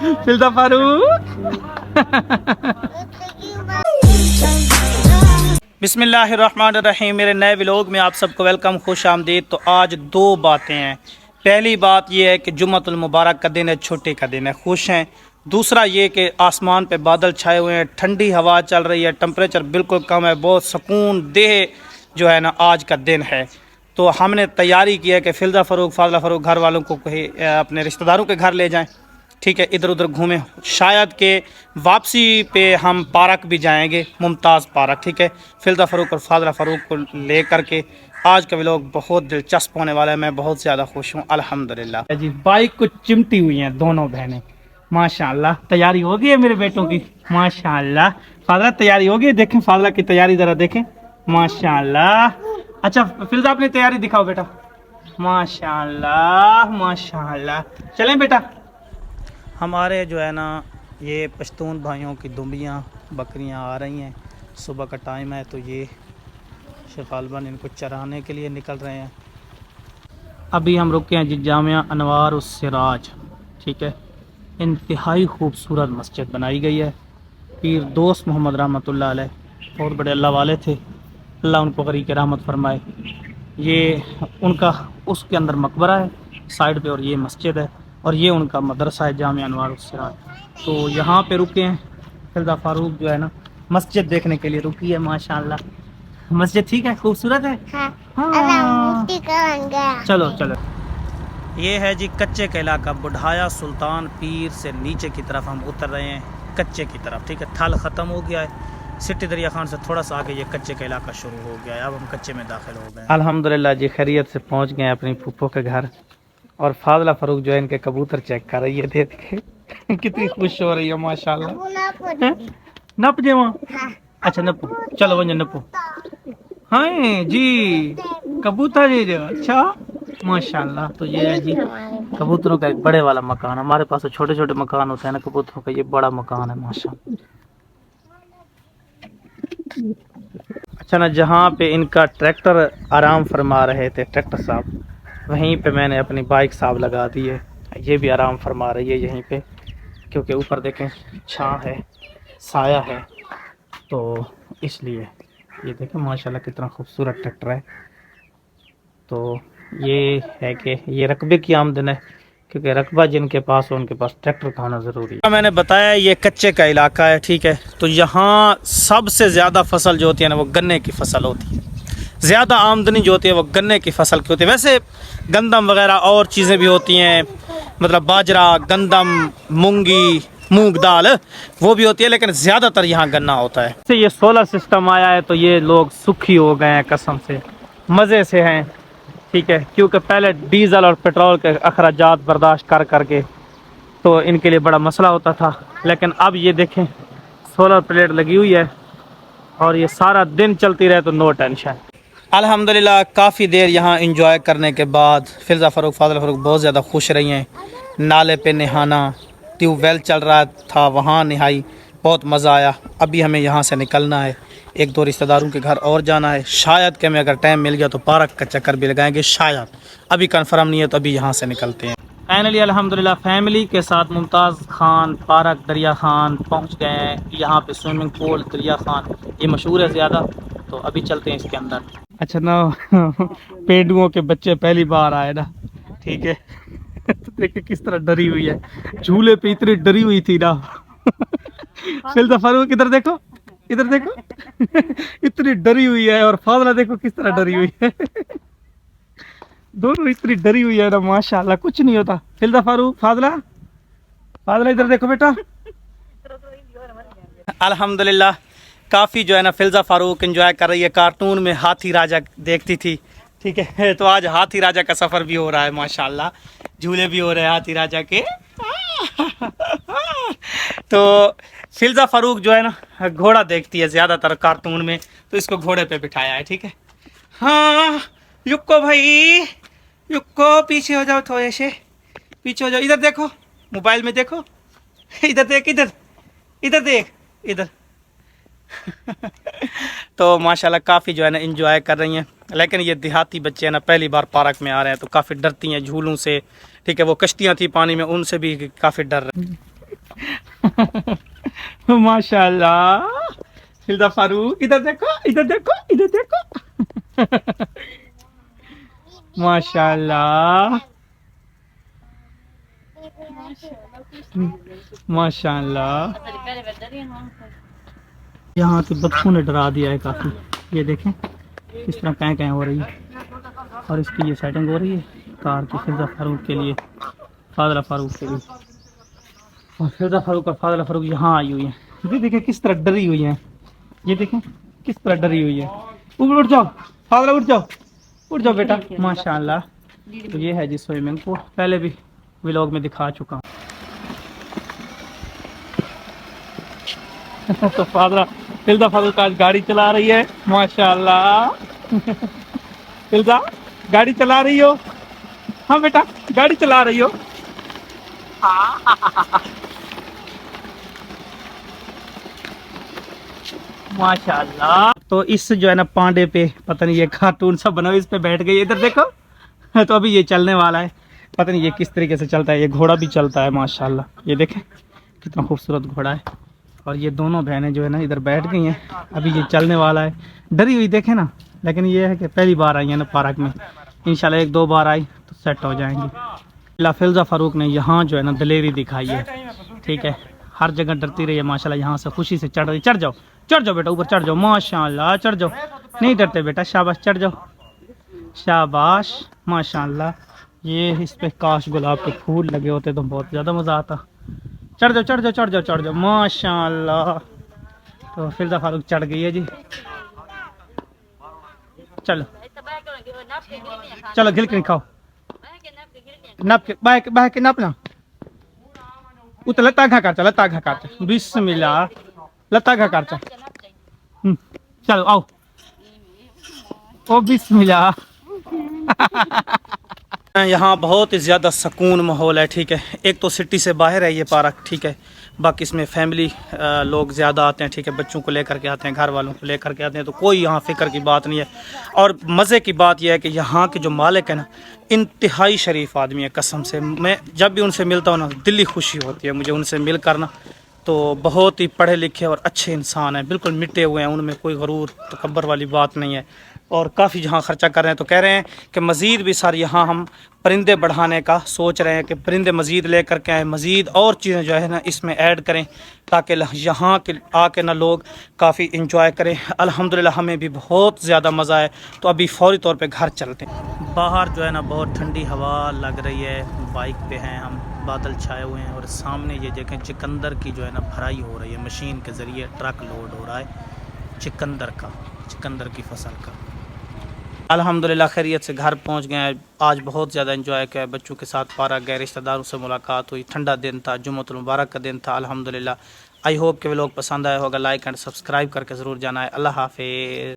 फिल्दा फारूक। बिस्मिल्लाहिर्रहमानिर्रहीम। मेरे नए व्लॉग में आप सबको वेलकम, खुश आमदीद। तो आज दो बातें हैं। पहली बात यह है कि जुम्मतुल मुबारक का दिन है, छुट्टी का दिन है, खुश हैं। दूसरा ये कि आसमान पे बादल छाए हुए हैं, ठंडी हवा चल रही है, टेम्परेचर बिल्कुल कम है, बहुत सुकून देह जो है ना आज का दिन है। तो हमने तैयारी की है कि फिल्दा फ़ारूक, फाज़ला फ़ारूक घर वालों को कहीं अपने रिश्तेदारों के घर ले जाएं, ठीक है, इधर उधर घूमें। शायद के वापसी पे हम पार्क भी जाएंगे, मुमताज़ पार्क, ठीक है, फिल्दा फ़ारूक और फाज़ला फ़ारूक को ले करके। आज का व्लॉग बहुत दिलचस्प होने वाला है, मैं बहुत ज़्यादा खुश हूँ अल्हम्दुलिल्लाह जी। बाइक को चिमटी हुई हैं दोनों बहनें, माशाल्लाह। तैयारी हो गई है मेरे बेटों की, माशाल्लाह। फाज़ला तैयारी हो गई, देखें फाज़ला की तैयारी ज़रा देखें, माशाल्लाह। अच्छा फिल्दा अपनी तैयारी दिखाओ बेटा, माशाल्लाह माशाल्लाह। चलें बेटा। हमारे जो है ना ये पश्तून भाइयों की दुम्बियाँ बकरियाँ आ रही हैं, सुबह का टाइम है, तो ये शफालबन इनको चराने के लिए निकल रहे हैं। अभी हम रुके हैं जी जामिया अनवार उस सिराज, ठीक है, इंतहाई खूबसूरत मस्जिद बनाई गई है। पीर दोस्त मोहम्मद रहमतुल्लाह अलैह बहुत बड़े अल्लाह वाले थे, अल्लाह उनको गरीक रहमत फरमाए। ये उनका उसके अंदर मकबरा है साइड पे, और ये मस्जिद है, और ये उनका मदरसा है जामिया अनवार उस सिराज। तो यहाँ पे रुके हैं। फिल्दा फ़ारूक जो है ना मस्जिद देखने के लिए रुकी है, माशाल्लाह। मस्जिद ठीक है, खूबसूरत है। हाँ। चलो चलो। ये है जी कच्चे का इलाका, बुढ़ाया सुल्तान पीर से नीचे की तरफ हम उतर रहे हैं, कच्चे की तरफ, ठीक है। थल ख़त्म हो गया है, सिटी दरिया खान से थोड़ा सा आगे ये कच्चे का इलाका शुरू हो गया है। अब हम कच्चे में दाखिल हो गए। अल्हम्दुलिल्लाह जी खैरियत से पहुंच गए अपनी फूफो के घर। और फाज़ला फ़ारूक जो है इनके कबूतर चेक कर रही है, देख के कितनी खुश हो रही है माशाल्लाह। नप जे वहाँ, अच्छा नपो, चलो वंजन नपो। हाँ जी कबूतर जी, अच्छा माशाल्लाह। तो ये है जी कबूतरों का एक बड़े वाला मकान। हमारे पास तो छोटे छोटे मकान होते हैं ना कबूतरों का, ये बड़ा मकान है माशाल्लाह। अच्छा ना, जहाँ पे इनका ट्रैक्टर आराम फरमा रहे थे ट्रैक्टर साहब, वहीं पे मैंने अपनी बाइक साहब लगा दी है। ये भी आराम फरमा रही है यहीं पे, क्योंकि ऊपर देखें छां है, साया है, तो इसलिए। ये देखें माशाल्लाह कितना खूबसूरत ट्रैक्टर है। तो ये है कि ये रकबे की आमदन है, क्योंकि रकबा जिनके पास हो उनके पास ट्रैक्टर का होना ज़रूरी है। मैंने बताया ये कच्चे का इलाका है, ठीक है। तो यहाँ सबसे ज़्यादा फसल जो होती है ना वो गन्ने की फसल होती है। ज़्यादा आमदनी जो होती है वो गन्ने की फसल की होती है। वैसे गंदम वगैरह और चीज़ें भी होती हैं, मतलब बाजरा, गंदम, मूंगी, मूंग दाल वो भी होती है, लेकिन ज़्यादातर यहाँ गन्ना होता है। से ये सोलर सिस्टम आया है तो ये लोग सुखी हो गए हैं, कसम से मज़े से हैं, ठीक है। क्योंकि पहले डीज़ल और पेट्रोल के अखराजात बर्दाश्त कर करके तो इनके लिए बड़ा मसला होता था, लेकिन अब ये देखें सोलर प्लेट लगी हुई है और ये सारा दिन चलती रहे तो नो टेंशन। अल्हम्दुलिल्लाह काफ़ी देर यहाँ इंजॉय करने के बाद फिल्दा फ़ारूक, फाज़ला फ़ारूक बहुत ज़्यादा खुश रही हैं। नाले पे नहाना, ट्यूबवेल चल रहा था वहाँ नहाई, बहुत मज़ा आया। अभी हमें यहाँ से निकलना है, एक दो रिश्तेदारों के घर और जाना है। शायद कि हमें अगर टाइम मिल गया तो पार्क का चक्कर भी लगाएंगे, शायद, अभी कंफर्म नहीं है। तो अभी यहाँ से निकलते हैं। फाइनली अल्हम्दुलिल्लाह फैमिली के साथ मुमताज़ खान पार्क दरिया खान पहुँच गए हैं। यहाँ पे स्विमिंग पूल दरिया खान ये मशहूर है ज़्यादा, तो अभी चलते हैं इसके अंदर। अच्छा ना पेंडुओं के बच्चे पहली बार आए ना, ठीक है। तो देखिए किस तरह डरी हुई है, झूले पे इतनी डरी हुई थी ना। फिल्दा फ़ारूक इधर देखो, इधर देखो। इतनी डरी हुई है, और फाज़ला देखो किस तरह डरी हुई है। दोनों इतनी डरी हुई है ना माशाल्लाह, कुछ नहीं होता। फिल्दा फ़ारूक, फाज़ला, फाज़ला इधर देखो बेटा। अल्हम्दुलिल्लाह काफ़ी जो है ना फिल्दा फ़ारूक एंजॉय कर रही है। कार्टून में हाथी राजा देखती थी, ठीक है, तो आज हाथी राजा का सफ़र भी हो रहा है माशाल्लाह, झूले भी हो रहे हैं हाथी राजा के। तो फिल्दा फ़ारूक जो है ना घोड़ा देखती है ज़्यादातर कार्टून में, तो इसको घोड़े पे बिठाया है, ठीक है। हाँ युक्को भाई, युक्को पीछे हो जाओ, थोड़े से पीछे हो जाओ। इधर देखो, मोबाइल में देखो, इधर देख, इधर इधर देख, इधर। तो माशाल्लाह काफ़ी जो है ना इंजॉय कर रही हैं। लेकिन ये देहाती बच्चे हैं ना पहली बार पार्क में आ रहे हैं, तो काफ़ी डरती हैं झूलों से, ठीक है। वो कश्तियाँ थी पानी में, उनसे भी काफ़ी डर रहे हैं। माशाल्लाह। फिल्दा फारूक इधर देखो, इधर देखो, इधर देखो। माशाल्लाह माशाल्लाह। यहाँ के बच्चों ने डरा दिया है काफी। ये देखें किस तरह कैं कैं हो रही है। और इसकी ये सेटिंग हो रही है कार की फिल्दा फारूक के लिए, फादला फारूक के लिए। और फिल्दा फारूक और फादला फारूक यहाँ आई हुई है। ये देखें किस तरह डरी हुई है। ये देखें किस तरह डरी हुई है। उठ जाओ फादला, उठ जाओ, उठ जाओ बेटा। माशाल्लाह। तो ये है जी स्विमिंग पूल, पहले भी व्लॉग में दिखा चुका हूँ। तो फादला फिल्दा फारूक आज गाड़ी चला रही है। माशाल्लाह। फिल्दा गाड़ी चला रही हो? हाँ बेटा गाड़ी चला रही हो? माशाल्लाह। तो इस जो है ना पांडे पे पता नहीं ये कार्टून सब बना हुआ, इस पे बैठ गई। इधर देखो। तो अभी ये चलने वाला है, पता नहीं ये किस तरीके से चलता है। ये घोड़ा भी चलता है माशाल्लाह। ये देखें कितना खूबसूरत घोड़ा है। और ये दोनों बहनें जो है ना इधर बैठ गई हैं, अभी ये चलने वाला है। डरी हुई देखे ना, लेकिन ये है कि पहली बार आई है ना पार्क में। इंशाल्लाह एक दो बार आई तो सेट हो जाएंगी। फिल्दा फारूक ने यहाँ जो है ना दिलेरी दिखाई है, ठीक है। हर जगह डरती रही है माशाल्लाह, यहाँ से खुशी से चढ़ रही। चढ़ जाओ, चढ़ जाओ बेटा, ऊपर चढ़ जाओ। माशाल्लाह चढ़ जाओ, नहीं डरते बेटा, शाबाश चढ़ जाओ, शाबाश माशाल्लाह। ये इस पे काश गुलाब के फूल लगे होते तो बहुत ज़्यादा मज़ा आता। चढ़ जाओ, चढ़ जाओ, चढ़ जाओ, चढ़ जाओ माशाल्लाह। तो फिल्दा फारूक चढ़ गई है जी। चलो चलो गिल खाओ, नप के बह के नप ना। उत लता घा कर, लता घा कर, बिस्मिल्लाह, लता घा कर। चलो आओ, ओ बिस्मिल्लाह। यहाँ बहुत ही ज़्यादा सुकून माहौल है, ठीक है। एक तो सिटी से बाहर है ये पार्क, ठीक है। बाकी इसमें फैमिली लोग ज़्यादा आते हैं, ठीक है। बच्चों को लेकर के आते हैं, घर वालों को लेकर के आते हैं, तो कोई यहाँ फ़िक्र की बात नहीं है। और मज़े की बात यह है कि यहाँ के जो मालिक है ना, इंतहाई शरीफ आदमी है कसम से। मैं जब भी उनसे मिलता हूँ ना दिली खुशी होती है मुझे उनसे मिल कर ना। तो बहुत ही पढ़े लिखे और अच्छे इंसान हैं, बिल्कुल मिटे हुए हैं, उनमें कोई गरूर तकब्बर वाली बात नहीं है। और काफ़ी जहाँ ख़र्चा कर रहे हैं, तो कह रहे हैं कि मज़ीद भी सर यहाँ हम परिंदे बढ़ाने का सोच रहे हैं कि परिंदे मज़ीद लेकर के आएँ, मज़ीद और चीज़ें जो है ना इसमें ऐड करें, ताकि यहाँ के आके ना लोग काफ़ी इंजॉय करें। अल्हम्दुलिल्लाह हमें भी बहुत ज़्यादा मज़ा आए। तो अभी फ़ौरी तौर पे घर चलते हैं। बाहर जो है ना बहुत ठंडी हवा लग रही है, बाइक पे हैं हम, बादल छाए हुए हैं। और सामने ये देखें चिकंदर की जो है ना भराई हो रही है, मशीन के ज़रिए ट्रक लोड हो रहा है चिकंदर का, चिकंदर की फसल का। अल्हम्दुलिल्लाह खैरियत से घर पहुंच गए हैं। आज बहुत ज़्यादा एंजॉय किया, बच्चों के साथ पार्क गए, रिश्तेदारों से मुलाकात हुई, ठंडा दिन था, जुम्मतुल मुबारक का दिन था अल्हम्दुलिल्लाह। आई होप कि वे लोग पसंद आया होगा। लाइक एंड सब्सक्राइब करके ज़रूर जाना है। अल्लाह हाफ़िज़।